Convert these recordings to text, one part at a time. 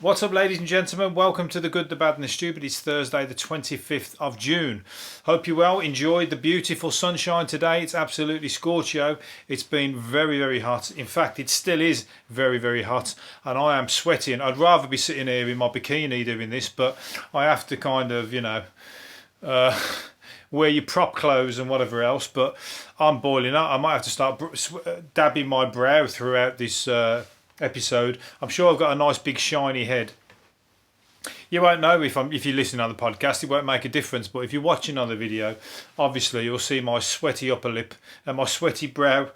What's up, ladies and gentlemen? Welcome to the Good, the Bad and the Stupid. It's Thursday the 25th of June. Hope you well. Enjoyed the beautiful sunshine today. It's absolutely scorchio. It's been very, very hot. In fact, it still is very, very hot. And I am sweating. I'd rather be sitting here in my bikini doing this, but I have to kind of, wear your prop clothes and whatever else. But I'm boiling up. I might have to start dabbing my brow throughout this episode. I'm sure I've got a nice big shiny head. You won't know if you listen on the podcast, it won't make a difference, but if you're watching on the video, obviously you'll see my sweaty upper lip and my sweaty brow,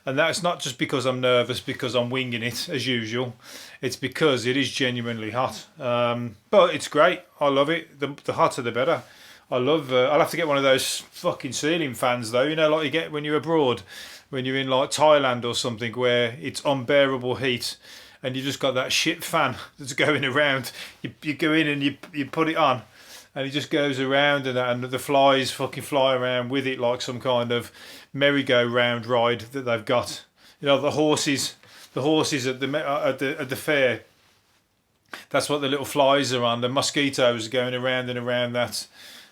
and that's not just because I'm nervous, because I'm winging it as usual. It's because it is genuinely hot, but it's great. I love it. The hotter the better. I'll have to get one of those fucking ceiling fans though, like you get when you're abroad, when you're in like Thailand or something, where it's unbearable heat and you just got that shit fan that's going around. You go in and you put it on and it just goes around, and the flies fucking fly around with it like some kind of merry-go-round ride that they've got. The horses at the fair. That's what the little flies are on. The mosquitoes are going around and around that.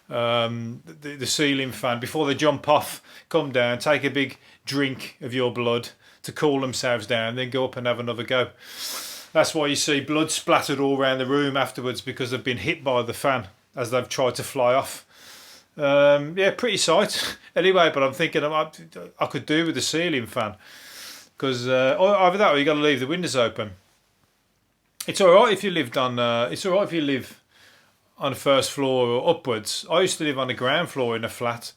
The ceiling fan, before they jump off, come down, take a big drink of your blood to cool themselves down, then go up and have another go. That's why you see blood splattered all around the room afterwards, because they've been hit by the fan as they've tried to fly off. Pretty sight. Anyway, but I'm thinking I could do with the ceiling fan, because either that or you got to leave the windows open. It's all right if you lived on. It's all right if you live on the first floor or upwards. I used to live on the ground floor in a flat,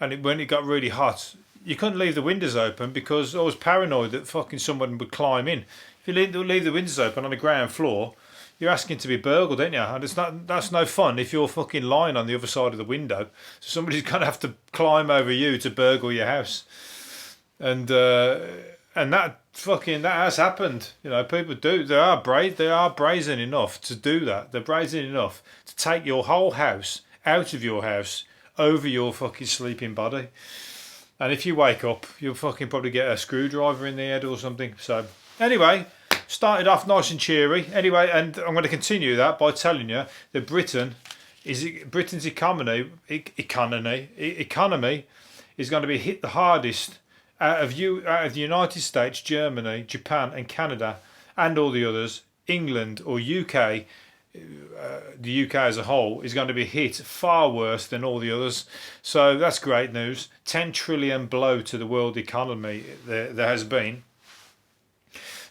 and when it got really hot, you couldn't leave the windows open because I was paranoid that fucking someone would climb in. If you leave the windows open on the ground floor, you're asking to be burgled, aren't you? And that's no fun if you're fucking lying on the other side of the window. So somebody's going to have to climb over you to burgle your house. And that has happened. People do. They are brazen enough to do that. They're brazen enough to take your whole house out of your house over your fucking sleeping body. And if you wake up, you'll fucking probably get a screwdriver in the head or something. So anyway, started off nice and cheery. Anyway, and I'm going to continue that by telling you that Britain's economy is going to be hit the hardest out of the United States, Germany, Japan and Canada and all the others. England or UK, the UK as a whole, is going to be hit far worse than all the others. So that's great news. 10 trillion blow to the world economy there has been.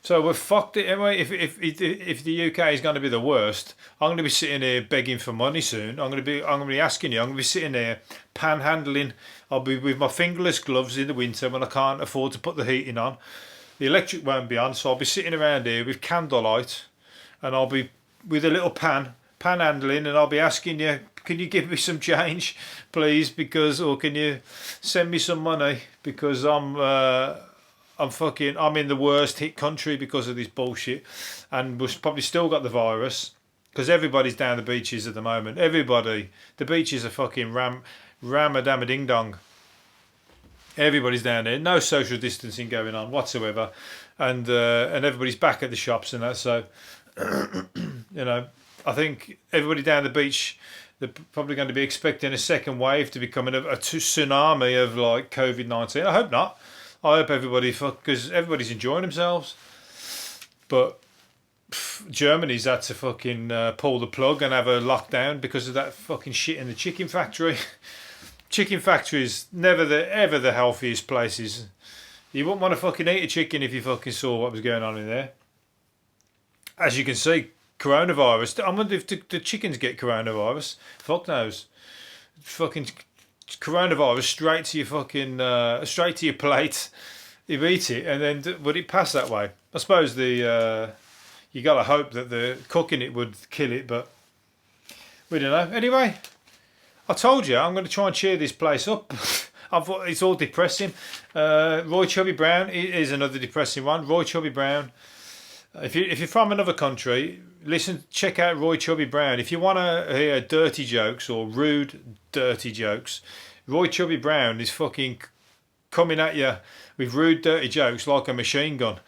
So we're fucked it anyway. If the UK is going to be the worst, I'm going to be sitting here begging for money soon. I'm going to be asking you. I'm going to be sitting there panhandling. I'll be with my fingerless gloves in the winter when I can't afford to put the heating on. The electric won't be on, so I'll be sitting around here with candlelight, and I'll be with a little panhandling, and I'll be asking you, can you give me some change, please? Or can you send me some money, because I'm in the worst hit country because of this bullshit, and we've probably still got the virus because everybody's down the beaches at the moment. The beaches are fucking ram-a-damma ding dong. Everybody's down there, no social distancing going on whatsoever, and everybody's back at the shops and that. So I think everybody down the beach, they're probably going to be expecting a second wave to become a tsunami of like COVID-19. I hope not. I hope because everybody's enjoying themselves. But Germany's had to fucking pull the plug and have a lockdown because of that fucking shit in the chicken factory. Chicken factories, ever the healthiest places. You wouldn't want to fucking eat a chicken if you fucking saw what was going on in there. As you can see, coronavirus. I wonder if the chickens get coronavirus. Fuck knows. Fucking coronavirus straight to your plate. You eat it, and then would it pass that way? I suppose you gotta hope that the cooking it would kill it, but we don't know. Anyway, I told you I'm going to try and cheer this place up. It's all depressing. Roy Chubby Brown is another depressing one. Roy Chubby Brown. If you're from another country, check out Roy Chubby Brown. If you want to hear dirty jokes or rude, dirty jokes, Roy Chubby Brown is fucking coming at you with rude, dirty jokes like a machine gun.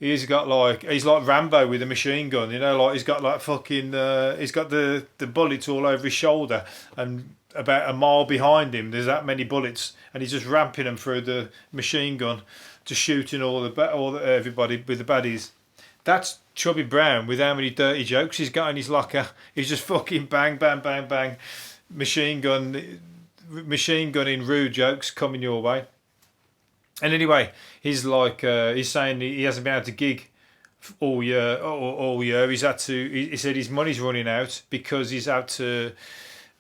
he's like Rambo with a machine gun, you know, like he's got like fucking he's got the bullets all over his shoulder, and about a mile behind him there's that many bullets, and he's just ramping them through the machine gun, just shooting everybody with the baddies. That's Chubby Brown with how many dirty jokes he's got in his locker. He's just fucking bang, bang, bang, bang, machine gunning rude jokes coming your way. And anyway, he's saying he hasn't been able to gig all year. All year he's had to. He said his money's running out because he's had to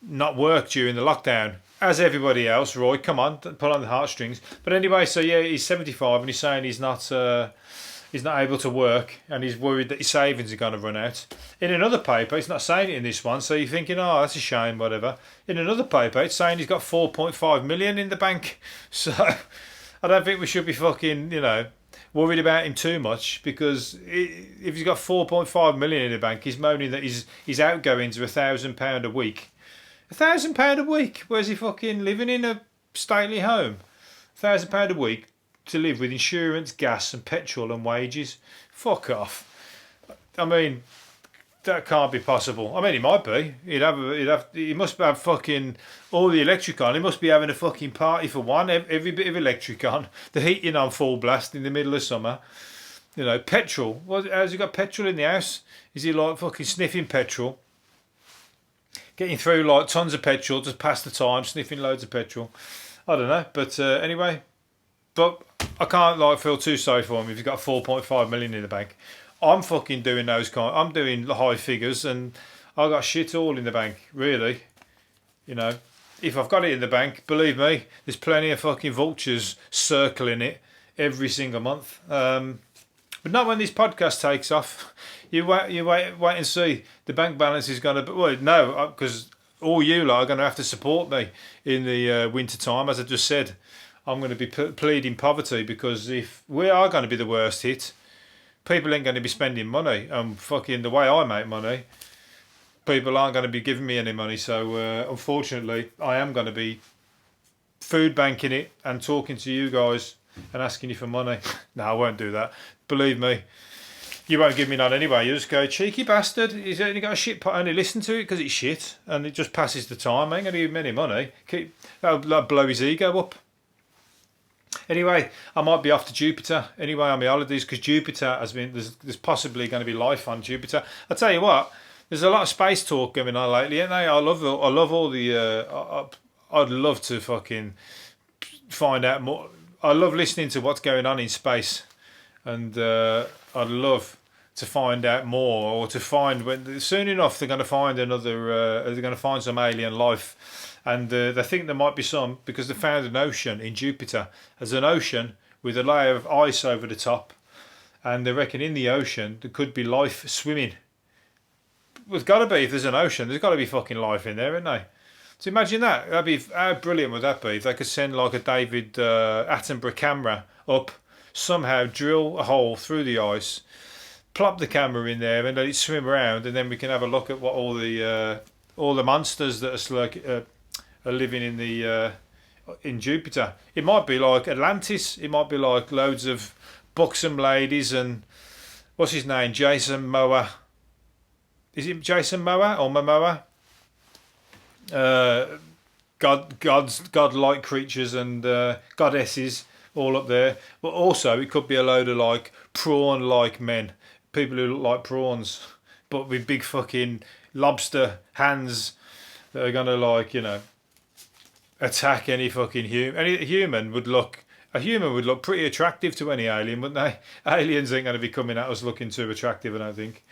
not work during the lockdown. As everybody else, Roy, come on, pull on the heartstrings. But anyway, so yeah, he's 75 and he's saying he's not able to work, and he's worried that his savings are going to run out. In another paper, it's not saying it in this one, so you're thinking, oh, that's a shame, whatever. In another paper, it's saying he's got 4.5 million in the bank. So I don't think we should be fucking, worried about him too much, because if he's got 4.5 million in the bank, he's moaning that his outgoings are £1,000 a week. £1,000 a week? Where's he fucking living in a stately home? £1,000 a week to live with insurance, gas and petrol and wages? Fuck off. I mean, that can't be possible. I mean, it might be. He must have fucking all the electric on. He must be having a fucking party for one. Every bit of electric on. The heating on full blast in the middle of summer. Petrol. How's he got petrol in the house? Is he like fucking sniffing petrol? Getting through like tons of petrol to pass the time, sniffing loads of petrol. I don't know. But anyway. But I can't feel too sorry for him if he's got 4.5 million in the bank. I'm fucking doing I'm doing high figures, and I got shit all in the bank, really. If I've got it in the bank, believe me, there's plenty of fucking vultures circling it every single month. But not when this podcast takes off. You wait and see. The bank balance is going to. Well, no, because all you lot are going to have to support me in the winter time, as I just said. I'm going to be pleading poverty, because if we are going to be the worst hit, people ain't going to be spending money. Fucking the way I make money, people aren't going to be giving me any money. So unfortunately, I am going to be food banking it and talking to you guys and asking you for money. No, I won't do that. Believe me, you won't give me none anyway. You just go, cheeky bastard. He's only got a shit pot. Only listen to it because it's shit, and it just passes the time. I ain't going to give him any money. That'll blow his ego up. Anyway, I might be off to Jupiter anyway on my holidays, because Jupiter has been there's possibly going to be life on Jupiter. I tell you what, there's a lot of space talk going on lately, isn't there? I love all the. I'd love to fucking find out more. I love listening to what's going on in space, and I'd love to find out more, or to find when soon enough they're going to find another. They're going to find some alien life. And they think there might be some, because they found an ocean in Jupiter. There's an ocean with a layer of ice over the top. And they reckon in the ocean there could be life swimming. There's got to be, if there's an ocean, there's got to be fucking life in there, isn't there? So imagine that. How brilliant would that be if they could send like a David Attenborough camera up, somehow drill a hole through the ice, plop the camera in there and let it swim around, and then we can have a look at what all the monsters that are living in Jupiter. It might be like Atlantis. It might be like loads of buxom ladies and what's his name, Jason Momoa. Is it Jason Momoa or Momoa? Godlike creatures and goddesses all up there. But also it could be a load of like prawn-like men, people who look like prawns, but with big fucking lobster hands that are gonna attack any fucking human. A human would look pretty attractive to any alien, wouldn't they? Aliens ain't going to be coming at us looking too attractive, I don't think.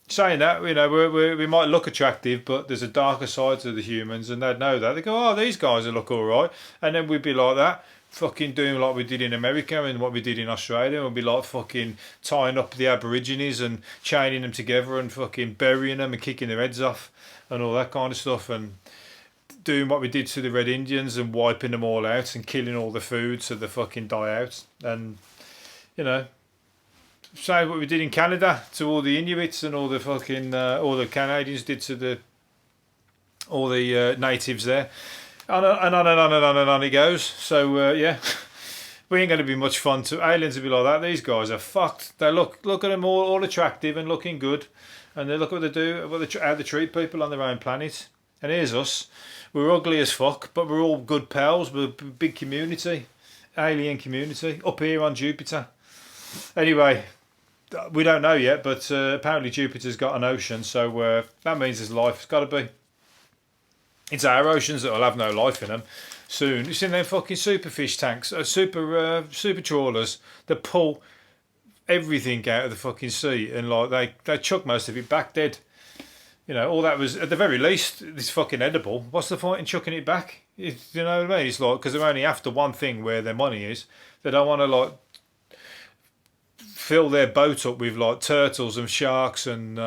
Saying that, we might look attractive, but there's a darker side to the humans, and they'd know that. They go, oh, these guys will look all right, and then we'd be like that, fucking doing like we did in America and what we did in Australia. We'd be like fucking tying up the Aborigines and chaining them together and fucking burying them and kicking their heads off and all that kind of stuff, and doing what we did to the Red Indians and wiping them all out and killing all the food so they fucking die out. And, say what we did in Canada to all the Inuits and all the fucking, all the Canadians did to all the natives there. And on and on and on and on it goes. So, yeah. we ain't going to be much fun to aliens. Will be like that. These guys are fucked. They look at them all attractive and looking good, and they look what they do, how they treat people on their own planet. And here's us. We're ugly as fuck, but we're all good pals. We're a big community, alien community up here on Jupiter. Anyway, we don't know yet, but apparently Jupiter's got an ocean, so that means there's life. It's got to be. It's our oceans that'll have no life in them soon. You've seen them fucking super fish tanks, super trawlers that pull everything out of the fucking sea, and like they chuck most of it back dead. You know, all that was, at the very least, it's fucking edible. What's the point in chucking it back? You know what I mean? It's like, because they're only after one thing where their money is. They don't want to like fill their boat up with like turtles and sharks and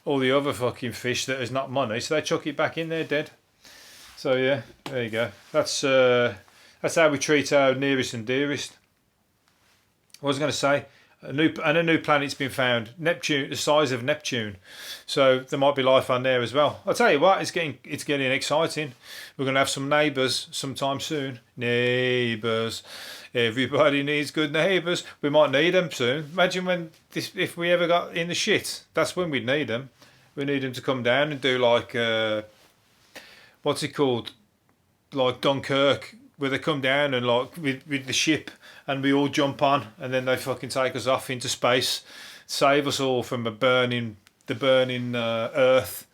all the other fucking fish that is not money. So they chuck it back in there dead. So yeah, there you go. That's how we treat our nearest and dearest. What was I going to say? A new planet's been found, Neptune, the size of Neptune. So there might be life on there as well. I'll tell you what, it's getting exciting. We're going to have some neighbours sometime soon. Neighbours. Everybody needs good neighbours. We might need them soon. Imagine if we ever got in the shit. That's when we'd need them. We need them to come down and do like what's it called? Like Dunkirk, where they come down and like with the ship, and we all jump on, and then they fucking take us off into space, save us all from the burning Earth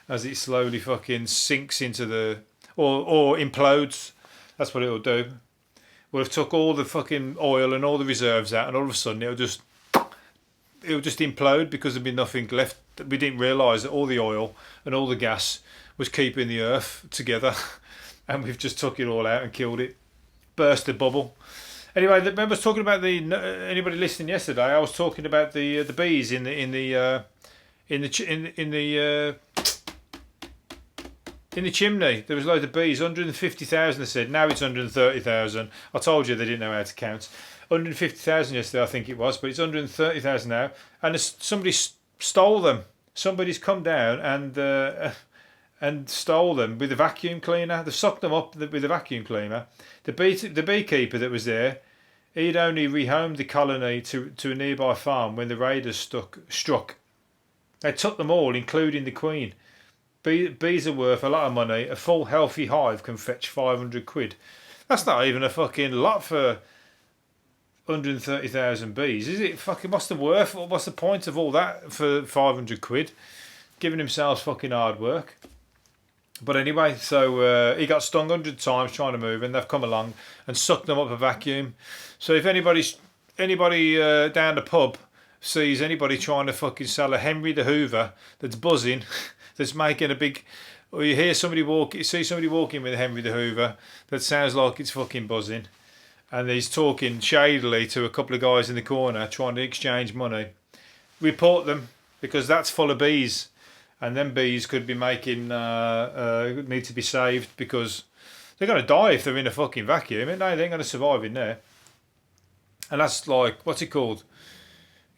as it slowly fucking sinks into the or implodes. That's what it'll do. We'll have took all the fucking oil and all the reserves out, and all of a sudden it'll just implode because there'll be nothing left. We didn't realise that all the oil and all the gas was keeping the Earth together, and we've just took it all out and killed it. Burst the bubble. Anyway, remember I was talking about anybody listening yesterday? I was talking about the bees in the chimney. There was loads of bees. 150,000. They said now it's 130,000. I told you they didn't know how to count. 150,000 yesterday, I think it was, but it's 130,000 now. And somebody stole them. Somebody's come down and stole them with a vacuum cleaner. They've sucked them up with a vacuum cleaner. The beekeeper that was there, he'd only rehomed the colony to a nearby farm when the raiders struck. They took them all, including the queen. Bees are worth a lot of money. A full healthy hive can fetch 500 quid. That's not even a fucking lot for 130,000 bees, is it? Fucking what's the worth? What's the point of all that for 500 quid? Giving themselves fucking hard work. But anyway, so he got stung 100 times trying to move, and they've come along and sucked them up a vacuum. So if anybody down the pub sees anybody trying to fucking sell a Henry the Hoover that's buzzing, that's making a big, or you see somebody walking with a Henry the Hoover that sounds like it's fucking buzzing, and he's talking shadily to a couple of guys in the corner trying to exchange money, report them, because that's full of bees. And then bees could be making need to be saved, because they're going to die if they're in a fucking vacuum. No, they ain't going to survive in there. And that's like, what's it called?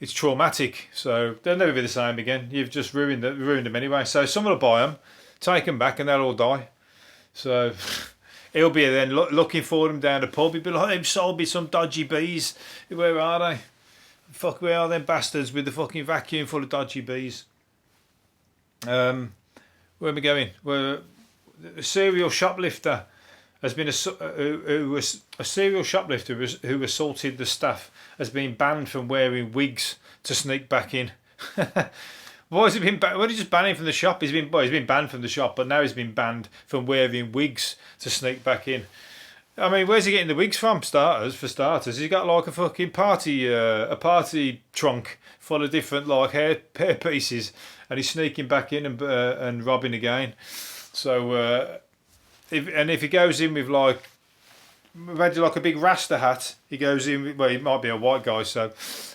It's traumatic. So they'll never be the same again. You've just ruined them anyway. So someone will buy them, take them back, and they'll all die. So he'll be then looking for them down the pub. He'll be like, they've sold me some dodgy bees. Where are they? Fuck, where are them bastards with the fucking vacuum full of dodgy bees? Where are we going? A serial shoplifter has been a serial shoplifter who assaulted the staff has been banned from wearing wigs to sneak back in. Why has he been banned? Well, he just banned him from the shop. He's been banned from the shop, but now he's been banned from wearing wigs to sneak back in. I mean, where's he getting the wigs from? For starters, he's got like a fucking party trunk full of different like hair pieces, and he's sneaking back in and robbing again. So if he goes in with like, imagine like a big Rasta hat, he goes in with, well, he might be a white guy, so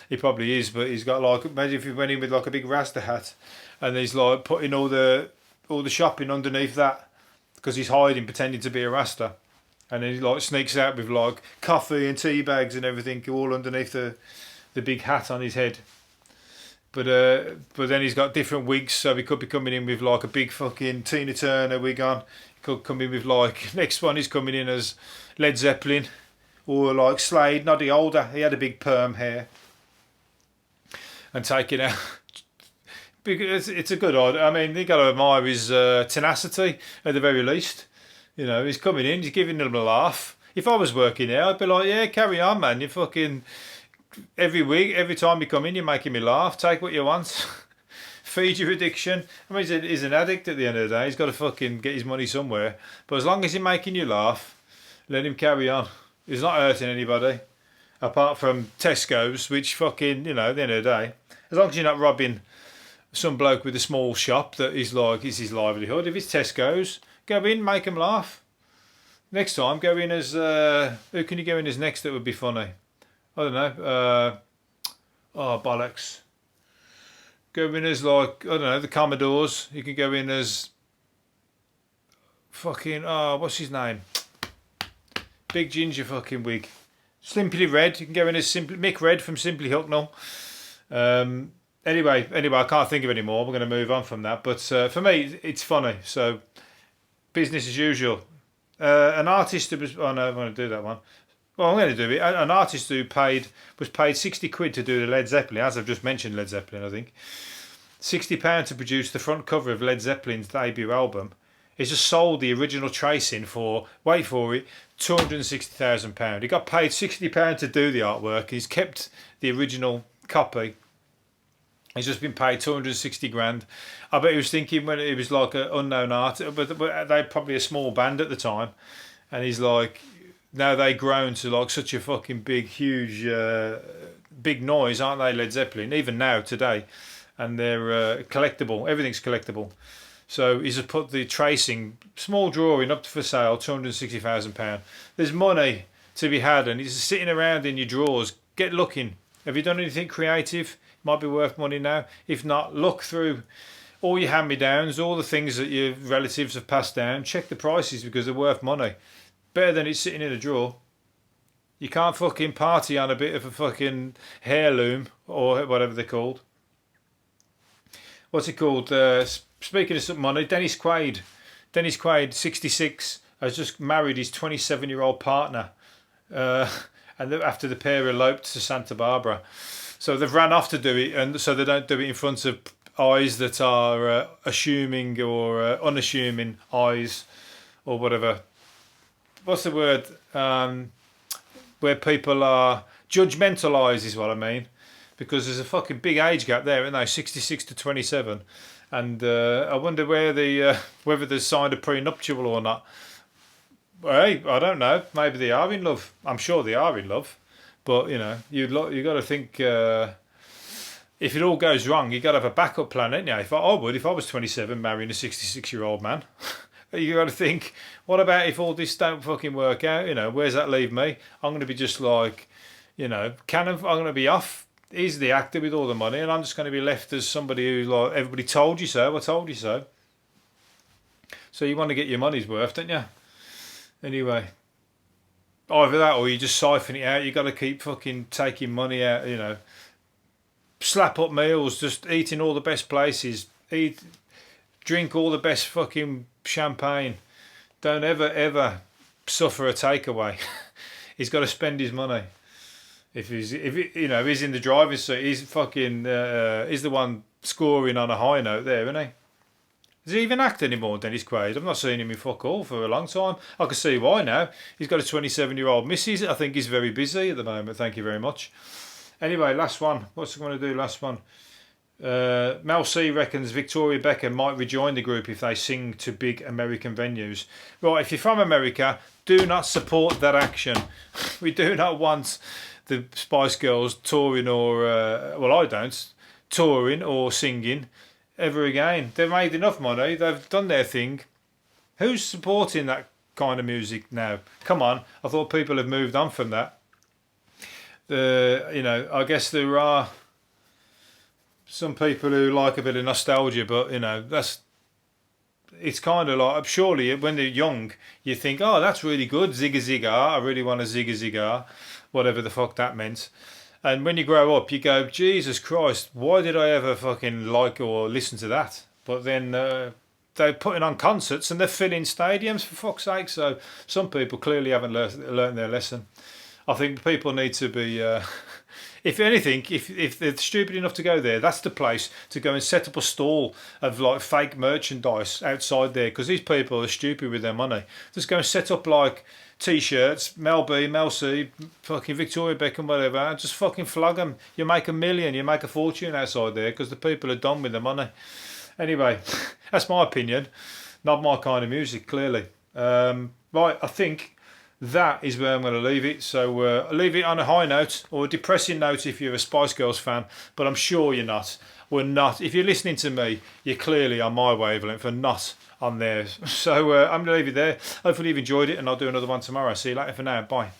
he probably is, but he's got like, imagine if he went in with like a big Rasta hat, and he's like putting all the shopping underneath that, because he's hiding, pretending to be a Rasta. And then he like sneaks out with like coffee and tea bags and everything all underneath the big hat on his head. But then he's got different wigs, so he could be coming in with like a big fucking Tina Turner wig on. He could come in with like, next one he's coming in as Led Zeppelin, or like Slade, Noddy Older. He had a big perm hair, and taking out. Because it's a good odd. I mean, you got to admire his tenacity at the very least. You know, he's coming in, he's giving them a laugh. If I was working there, I'd be like, yeah, carry on, man. You fucking every week, every time you come in, you're making me laugh. Take what you want. Feed your addiction. I mean, he's an addict at the end of the day. He's got to fucking get his money somewhere. But as long as he's making you laugh, let him carry on. He's not hurting anybody, apart from Tesco's, which fucking, you know, at the end of the day, as long as you're not robbing some bloke with a small shop that is like, is his livelihood. If it's Tesco's, go in, make him laugh. Next time, go in as, who can you go in as next that would be funny? I don't know. Oh, bollocks. Go in as like, I don't know, the Commodores. You can go in as fucking, oh, what's his name? Big ginger fucking wig. Simply Red. You can go in as Mick Red from Simply Hucknall. Anyway, I can't think of any more. We're going to move on from that. But for me, it's funny. So, business as usual. An artist who was... Oh, no, I'm going to do that one. Well, I'm going to do it. An artist who was paid 60 quid to do the Led Zeppelin, as I've just mentioned Led Zeppelin, I think. £60 to produce the front cover of Led Zeppelin's debut album. He's just sold the original tracing for, wait for it, £260,000. He got paid £60 to do the artwork. He's kept the original copy. He's just been paid 260 grand. I bet he was thinking when it was like an unknown artist, but they're probably a small band at the time. And he's like, now they've grown to like such a fucking big, huge, big noise, aren't they, Led Zeppelin? Even now, today. And they're collectible. Everything's collectible. So he's just put the tracing, small drawing up for sale, £260,000. There's money to be had, and it's sitting around in your drawers. Get looking. Have you done anything creative? Might be worth money now. If not, look through all your hand-me-downs, all the things that your relatives have passed down. Check the prices because they're worth money. Better than it's sitting in a drawer. You can't fucking party on a bit of a fucking heirloom or whatever they're called. What's it called? Speaking of some money, Dennis Quaid, 66, has just married his 27-year-old partner. And after the pair eloped to Santa Barbara. So they've ran off to do it, and so they don't do it in front of eyes that are assuming or unassuming eyes or whatever. What's the word? Where people are judgmental eyes is what I mean. Because there's a fucking big age gap there, isn't there? 66 to 27. And I wonder whether they've signed a prenuptial or not. Hey, I don't know. Maybe they are in love. I'm sure they are in love. But, you know, you got to think, if it all goes wrong, you got to have a backup plan, ain't you? If I was 27 marrying a 66-year-old man. You got to think, what about if all this don't fucking work out? You know, where's that leave me? I'm going to be just like, you know, I'm going to be off. He's the actor with all the money, and I'm just going to be left as somebody who, like, everybody told you so. I told you so. So you want to get your money's worth, don't you? Anyway, either that or you just siphon it out. You got to keep fucking taking money out. You know, slap up meals, just eating all the best places, drink all the best fucking champagne. Don't ever suffer a takeaway. He's got to spend his money. If he's in the driver's seat, he's fucking he's the one scoring on a high note there, isn't he? Does he even act anymore, Dennis Quaid? I've not seen him in fuck all for a long time. I can see why now. He's got a 27-year-old missus. I think he's very busy at the moment. Thank you very much. Anyway, last one. What's he going to do? Last one. Mel C reckons Victoria Beckham might rejoin the group if they sing to big American venues. Right, if you're from America, do not support that action. We do not want the Spice Girls touring or, I don't, touring or singing ever again. They've made enough money. They've done their thing. Who's supporting that kind of music now? Come on. I thought people have moved on from that. I guess there are some people who like a bit of nostalgia, but, you know, it's kind of like, surely when they're young, you think, oh, that's really good, zigga zigga, I really want a zigga zigga, whatever the fuck that meant. And when you grow up, you go, Jesus Christ, why did I ever fucking like or listen to that? But then they're putting on concerts and they're filling stadiums, for fuck's sake. So some people clearly haven't learned their lesson. I think people need to be, if anything, if they're stupid enough to go there, that's the place to go and set up a stall of like fake merchandise outside there, because these people are stupid with their money. Just go and set up like T-shirts, Mel B, Mel C, fucking Victoria Beckham, whatever, and just fucking flog them. You make a million, you make a fortune outside there, because the people are done with the money. Anyway, that's my opinion. Not my kind of music, clearly. Right, I think that is where I'm going to leave it. So I'll leave it on a high note, or a depressing note if you're a Spice Girls fan, but I'm sure you're not. We're not. If you're listening to me, you're clearly on my wavelength and not on theirs. So I'm going to leave it there. Hopefully you've enjoyed it, and I'll do another one tomorrow. See you later for now. Bye.